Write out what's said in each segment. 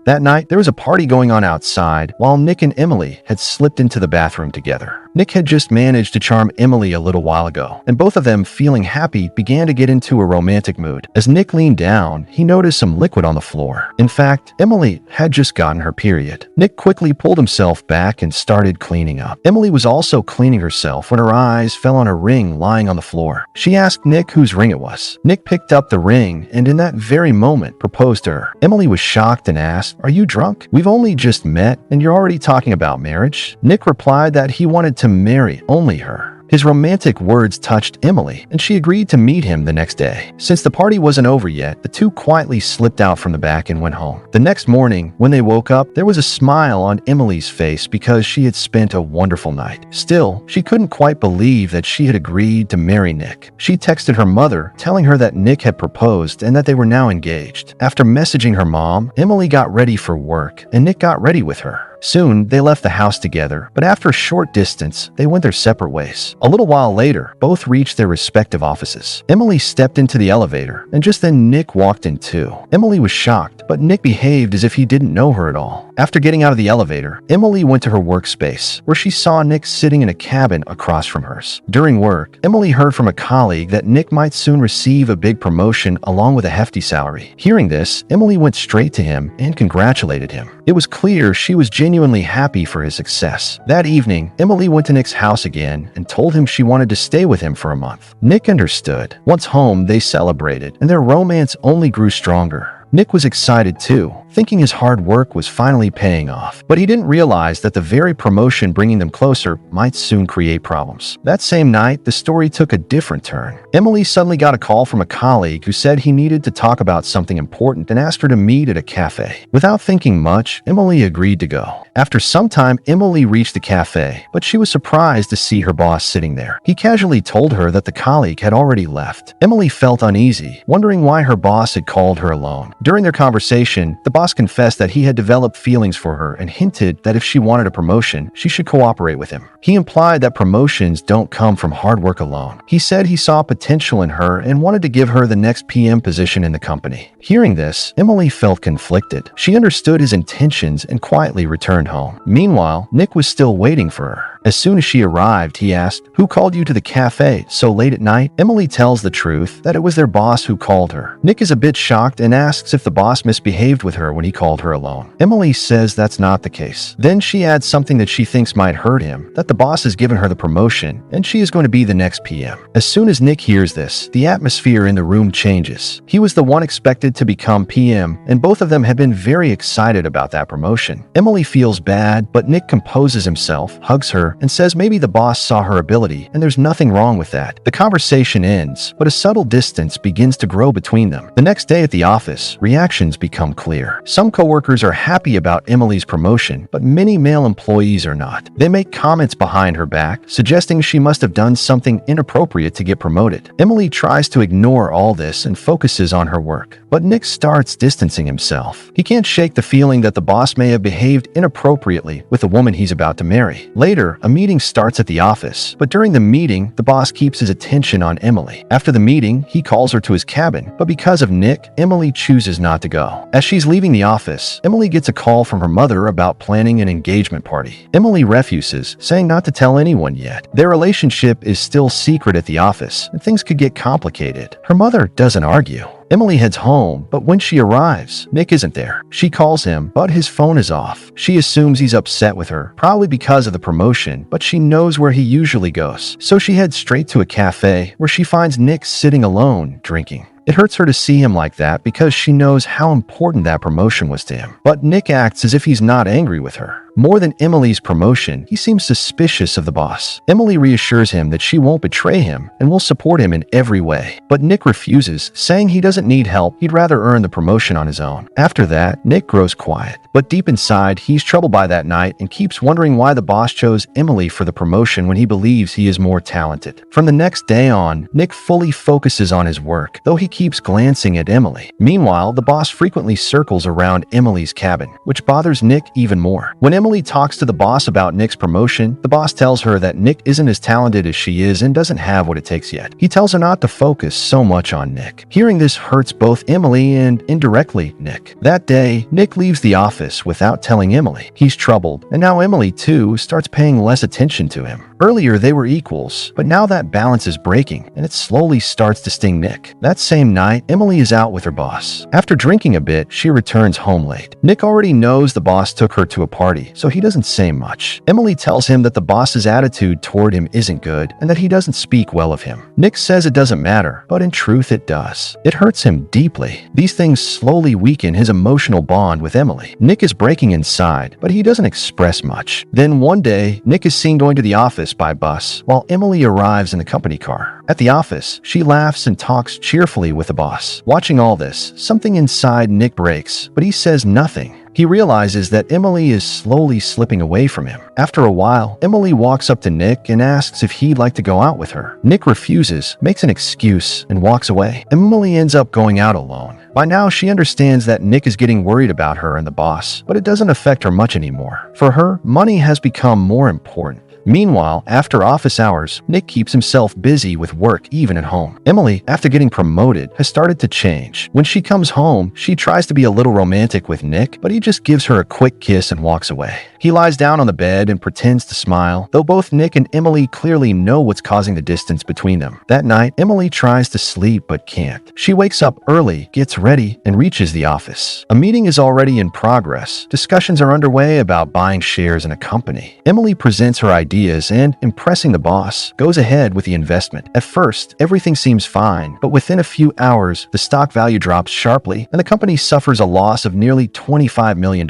That night, there was a party going on outside while Nick and Emily had slipped into the bathroom together. Nick had just managed to charm Emily a little while ago, and both of them, feeling happy, began to get into a romantic mood. As Nick leaned down, he noticed some liquid on the floor. In fact, Emily had just gotten her period. Nick quickly pulled himself back and started cleaning up. Emily was also cleaning herself when her eyes fell on a ring lying on the floor. She asked Nick whose ring it was. Nick picked up the ring and in that very moment proposed to her. Emily was shocked and asked, "Are you drunk? We've only just met and you're already talking about marriage?" Nick replied that he wanted to marry only her. His romantic words touched Emily, and she agreed to meet him the next day. Since the party wasn't over yet, the two quietly slipped out from the back and went home. The next morning, when they woke up, there was a smile on Emily's face because she had spent a wonderful night. Still, she couldn't quite believe that she had agreed to marry Nick. She texted her mother, telling her that Nick had proposed and that they were now engaged. After messaging her mom, Emily got ready for work, and Nick got ready with her. Soon, they left the house together, but after a short distance, they went their separate ways. A little while later, both reached their respective offices. Emily stepped into the elevator, and just then Nick walked in too. Emily was shocked, but Nick behaved as if he didn't know her at all. After getting out of the elevator, Emily went to her workspace, where she saw Nick sitting in a cabin across from hers. During work, Emily heard from a colleague that Nick might soon receive a big promotion along with a hefty salary. Hearing this, Emily went straight to him and congratulated him. It was clear she was genuinely happy for his success. That evening, Emily went to Nick's house again and told him she wanted to stay with him for a month. Nick understood. Once home, they celebrated, and their romance only grew stronger. Nick was excited too, thinking his hard work was finally paying off. But he didn't realize that the very promotion bringing them closer might soon create problems. That same night, the story took a different turn. Emily suddenly got a call from a colleague who said he needed to talk about something important and asked her to meet at a cafe. Without thinking much, Emily agreed to go. After some time, Emily reached the cafe, but she was surprised to see her boss sitting there. He casually told her that the colleague had already left. Emily felt uneasy, wondering why her boss had called her alone. During their conversation, the boss confessed that he had developed feelings for her and hinted that if she wanted a promotion, she should cooperate with him. He implied that promotions don't come from hard work alone. He said he saw potential in her and wanted to give her the next PM position in the company. Hearing this, Emily felt conflicted. She understood his intentions and quietly returned home. Meanwhile, Nick was still waiting for her. As soon as she arrived, he asked, "Who called you to the cafe so late at night?" Emily tells the truth that it was their boss who called her. Nick is a bit shocked and asks if the boss misbehaved with her when he called her alone. Emily says that's not the case. Then she adds something that she thinks might hurt him, that the boss has given her the promotion and she is going to be the next PM. As soon as Nick hears this, the atmosphere in the room changes. He was the one expected to become PM, and both of them had been very excited about that promotion. Emily feels bad, but Nick composes himself, hugs her, and says maybe the boss saw her ability and there's nothing wrong with that. The conversation ends, but a subtle distance begins to grow between them. The next day at the office, reactions become clear. Some coworkers are happy about Emily's promotion, but many male employees are not. They make comments behind her back, suggesting she must have done something inappropriate to get promoted. Emily tries to ignore all this and focuses on her work, but Nick starts distancing himself. He can't shake the feeling that the boss may have behaved inappropriately with the woman he's about to marry. Later, a meeting starts at the office, but during the meeting, the boss keeps his attention on Emily. After the meeting, he calls her to his cabin, but because of Nick, Emily chooses not to go. As she's leaving the office, Emily gets a call from her mother about planning an engagement party. Emily refuses, saying not to tell anyone yet. Their relationship is still secret at the office, and things could get complicated. Her mother doesn't argue. Emily heads home, but when she arrives, Nick isn't there. She calls him, but his phone is off. She assumes he's upset with her, probably because of the promotion, but she knows where he usually goes. So she heads straight to a cafe where she finds Nick sitting alone, drinking. It hurts her to see him like that because she knows how important that promotion was to him. But Nick acts as if he's not angry with her. More than Emily's promotion, he seems suspicious of the boss. Emily reassures him that she won't betray him and will support him in every way. But Nick refuses, saying he doesn't need help, he'd rather earn the promotion on his own. After that, Nick grows quiet. But deep inside, he's troubled by that night and keeps wondering why the boss chose Emily for the promotion when he believes he is more talented. From the next day on, Nick fully focuses on his work, though he keeps glancing at Emily. Meanwhile, the boss frequently circles around Emily's cabin, which bothers Nick even more. When Emily talks to the boss about Nick's promotion. The boss tells her that Nick isn't as talented as she is and doesn't have what it takes yet. He tells her not to focus so much on Nick. Hearing this hurts both Emily and, indirectly, Nick. That day, Nick leaves the office without telling Emily. He's troubled, and now Emily, too, starts paying less attention to him. Earlier, they were equals, but now that balance is breaking, and it slowly starts to sting Nick. That same night, Emily is out with her boss. After drinking a bit, she returns home late. Nick already knows the boss took her to a party, so he doesn't say much. Emily tells him that the boss's attitude toward him isn't good, and that he doesn't speak well of him. Nick says it doesn't matter, but in truth it does. It hurts him deeply. These things slowly weaken his emotional bond with Emily. Nick is breaking inside, but he doesn't express much. Then one day, Nick is seen going to the office by bus, while Emily arrives in the company car. At the office, she laughs and talks cheerfully with the boss. Watching all this, something inside Nick breaks, but he says nothing. He realizes that Emily is slowly slipping away from him. After a while, Emily walks up to Nick and asks if he'd like to go out with her. Nick refuses, makes an excuse, and walks away. Emily ends up going out alone. By now, she understands that Nick is getting worried about her and the boss, but it doesn't affect her much anymore. For her, money has become more important. Meanwhile, after office hours, Nick keeps himself busy with work even at home. Emily, after getting promoted, has started to change. When she comes home, she tries to be a little romantic with Nick, but he just gives her a quick kiss and walks away. He lies down on the bed and pretends to smile, though both Nick and Emily clearly know what's causing the distance between them. That night, Emily tries to sleep but can't. She wakes up early, gets ready, and reaches the office. A meeting is already in progress. Discussions are underway about buying shares in a company. Emily presents her ideas and, impressing the boss, goes ahead with the investment. At first, everything seems fine, but within a few hours, the stock value drops sharply and the company suffers a loss of nearly $25 million.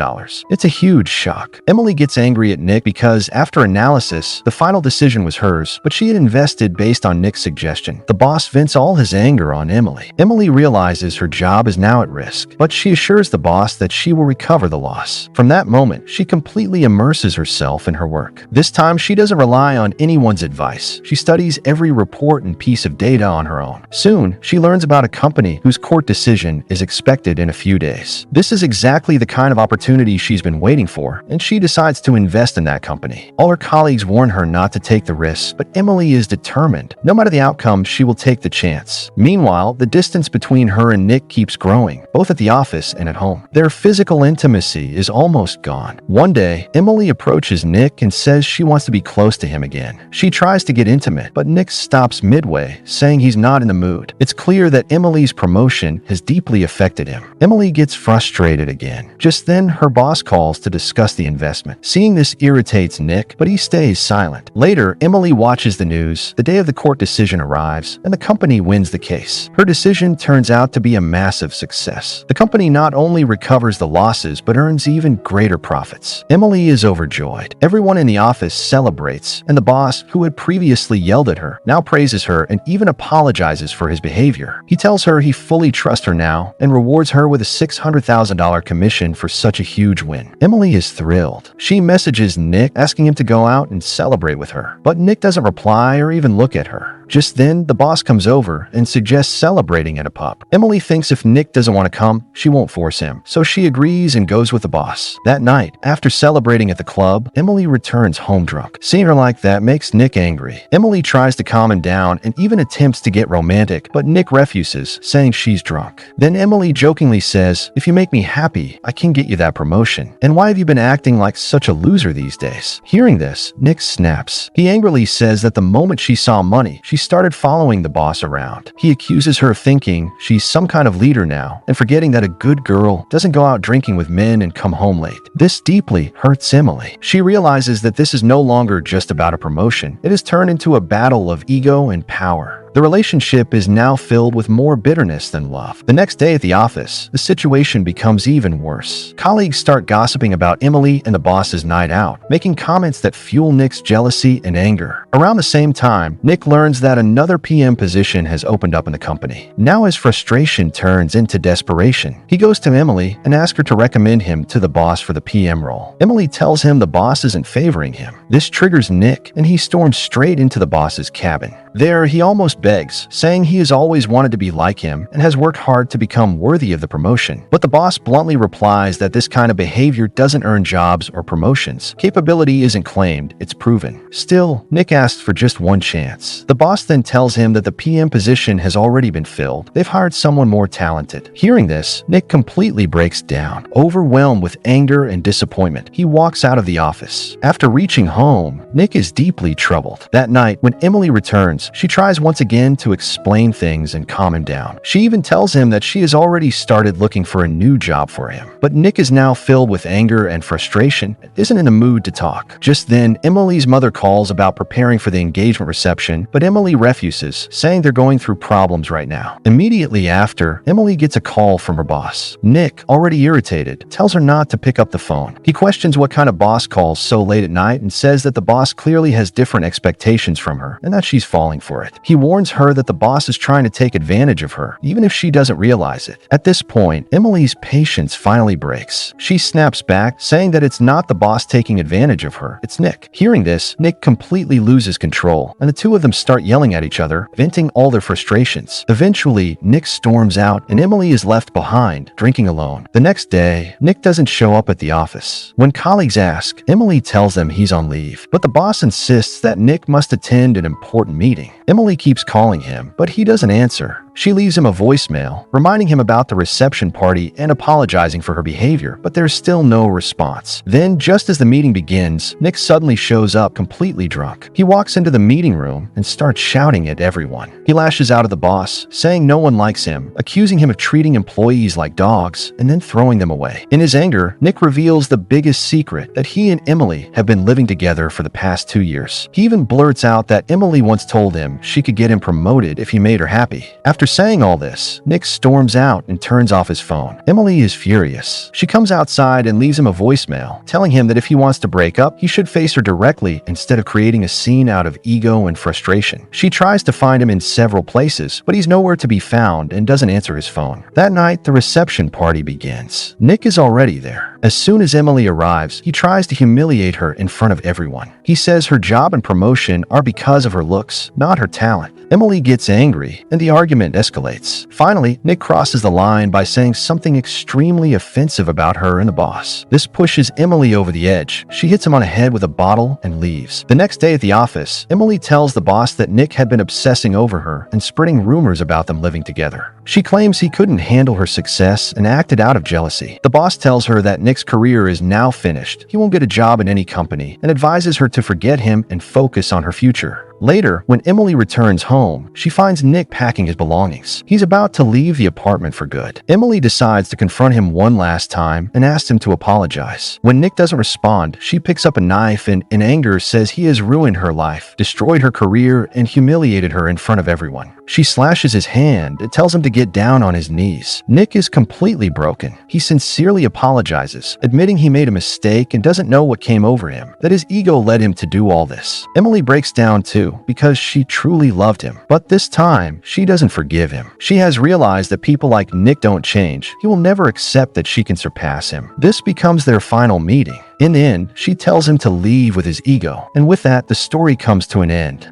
It's a huge shock. Emily gets angry at Nick because, after analysis, the final decision was hers, but she had invested based on Nick's suggestion. The boss vents all his anger on Emily. Emily realizes her job is now at risk, but she assures the boss that she will recover the loss. From that moment, she completely immerses herself in her work. This time, she doesn't rely on anyone's advice. She studies every report and piece of data on her own. Soon, she learns about a company whose court decision is expected in a few days. This is exactly the kind of opportunity she's been waiting for, and she decides to invest in that company. All her colleagues warn her not to take the risks, but Emily is determined. No matter the outcome, she will take the chance. Meanwhile, the distance between her and Nick keeps growing, both at the office and at home. Their physical intimacy is almost gone. One day, Emily approaches Nick and says she wants to be close to him again. She tries to get intimate, but Nick stops midway, saying he's not in the mood. It's clear that Emily's promotion has deeply affected him. Emily gets frustrated again. Just then, her boss calls to discuss the investment. Seeing this irritates Nick, but he stays silent. Later, Emily watches the news. The day of the court decision arrives, and the company wins the case. Her decision turns out to be a massive success. The company not only recovers the losses, but earns even greater profits. Emily is overjoyed. Everyone in the office celebrates, and the boss, who had previously yelled at her, now praises her and even apologizes for his behavior. He tells her he fully trusts her now and rewards her with a $600,000 commission for such a huge win. Emily is thrilled. She messages Nick asking him to go out and celebrate with her, but Nick doesn't reply or even look at her. Just then, the boss comes over and suggests celebrating at a pub. Emily thinks if Nick doesn't want to come, she won't force him, so she agrees and goes with the boss. That night, after celebrating at the club, Emily returns home drunk. Seeing her like that makes Nick angry. Emily tries to calm him down and even attempts to get romantic, but Nick refuses, saying she's drunk. Then Emily jokingly says, "If you make me happy, I can get you that promotion. And why have you been acting like such a loser these days?" Hearing this, Nick snaps. He angrily says that the moment she saw money, she started following the boss around. He accuses her of thinking she's some kind of leader now and forgetting that a good girl doesn't go out drinking with men and come home late. This deeply hurts Emily. She realizes that this is no longer just about a promotion. It has turned into a battle of ego and power. The relationship is now filled with more bitterness than love. The next day at the office, the situation becomes even worse. Colleagues start gossiping about Emily and the boss's night out, making comments that fuel Nick's jealousy and anger. Around the same time, Nick learns that another PM position has opened up in the company. Now his frustration turns into desperation. He goes to Emily and asks her to recommend him to the boss for the PM role. Emily tells him the boss isn't favoring him. This triggers Nick, and he storms straight into the boss's cabin. There, he almost begs, saying he has always wanted to be like him and has worked hard to become worthy of the promotion. But the boss bluntly replies that this kind of behavior doesn't earn jobs or promotions. Capability isn't claimed, it's proven. Still, Nick asks for just one chance. The boss then tells him that the PM position has already been filled. They've hired someone more talented. Hearing this, Nick completely breaks down, overwhelmed with anger and disappointment. He walks out of the office. After reaching home, Nick is deeply troubled. That night, when Emily returns, she tries once again to explain things and calm him down. She even tells him that she has already started looking for a new job for him. But Nick is now filled with anger and frustration and isn't in the mood to talk. Just then, Emily's mother calls about preparing for the engagement reception, but Emily refuses, saying they're going through problems right now. Immediately after, Emily gets a call from her boss. Nick, already irritated, tells her not to pick up the phone. He questions what kind of boss calls so late at night and says that the boss clearly has different expectations from her and that she's falling for it. He warns her that the boss is trying to take advantage of her, even if she doesn't realize it. At this point, Emily's patience finally breaks. She snaps back, saying that it's not the boss taking advantage of her, it's Nick. Hearing this, Nick completely loses control, and the two of them start yelling at each other, venting all their frustrations. Eventually, Nick storms out, and Emily is left behind, drinking alone. The next day, Nick doesn't show up at the office. When colleagues ask, Emily tells them he's on leave, but the boss insists that Nick must attend an important meeting. Emily keeps calling him, but he doesn't answer. She leaves him a voicemail, reminding him about the reception party and apologizing for her behavior, but there's still no response. Then, just as the meeting begins, Nick suddenly shows up completely drunk. He walks into the meeting room and starts shouting at everyone. He lashes out at the boss, saying no one likes him, accusing him of treating employees like dogs, and then throwing them away. In his anger, Nick reveals the biggest secret, that he and Emily have been living together for the past 2 years. He even blurts out that Emily once told him she could get him promoted if he made her happy. After saying all this, Nick storms out and turns off his phone. Emily is furious. She comes outside and leaves him a voicemail, telling him that if he wants to break up, he should face her directly instead of creating a scene out of ego and frustration. She tries to find him in several places, but he's nowhere to be found and doesn't answer his phone. That night, the reception party begins. Nick is already there. As soon as Emily arrives, he tries to humiliate her in front of everyone. He says her job and promotion are because of her looks, not her talent. Emily gets angry, and the argument escalates. Finally, Nick crosses the line by saying something extremely offensive about her and the boss. This pushes Emily over the edge. She hits him on the head with a bottle and leaves. The next day at the office, Emily tells the boss that Nick had been obsessing over her and spreading rumors about them living together. She claims he couldn't handle her success and acted out of jealousy. The boss tells her that Nick's career is now finished. He won't get a job in any company and advises her to forget him and focus on her future. Later, when Emily returns home, she finds Nick packing his belongings. He's about to leave the apartment for good. Emily decides to confront him one last time and asks him to apologize. When Nick doesn't respond, she picks up a knife and, in anger, says he has ruined her life, destroyed her career, and humiliated her in front of everyone. She slashes his hand and tells him to get down on his knees. Nick is completely broken. He sincerely apologizes, admitting he made a mistake and doesn't know what came over him, that his ego led him to do all this. Emily breaks down too, because she truly loved him. But this time, she doesn't forgive him. She has realized that people like Nick don't change. He will never accept that she can surpass him. This becomes their final meeting. In the end, she tells him to leave with his ego, and with that, the story comes to an end.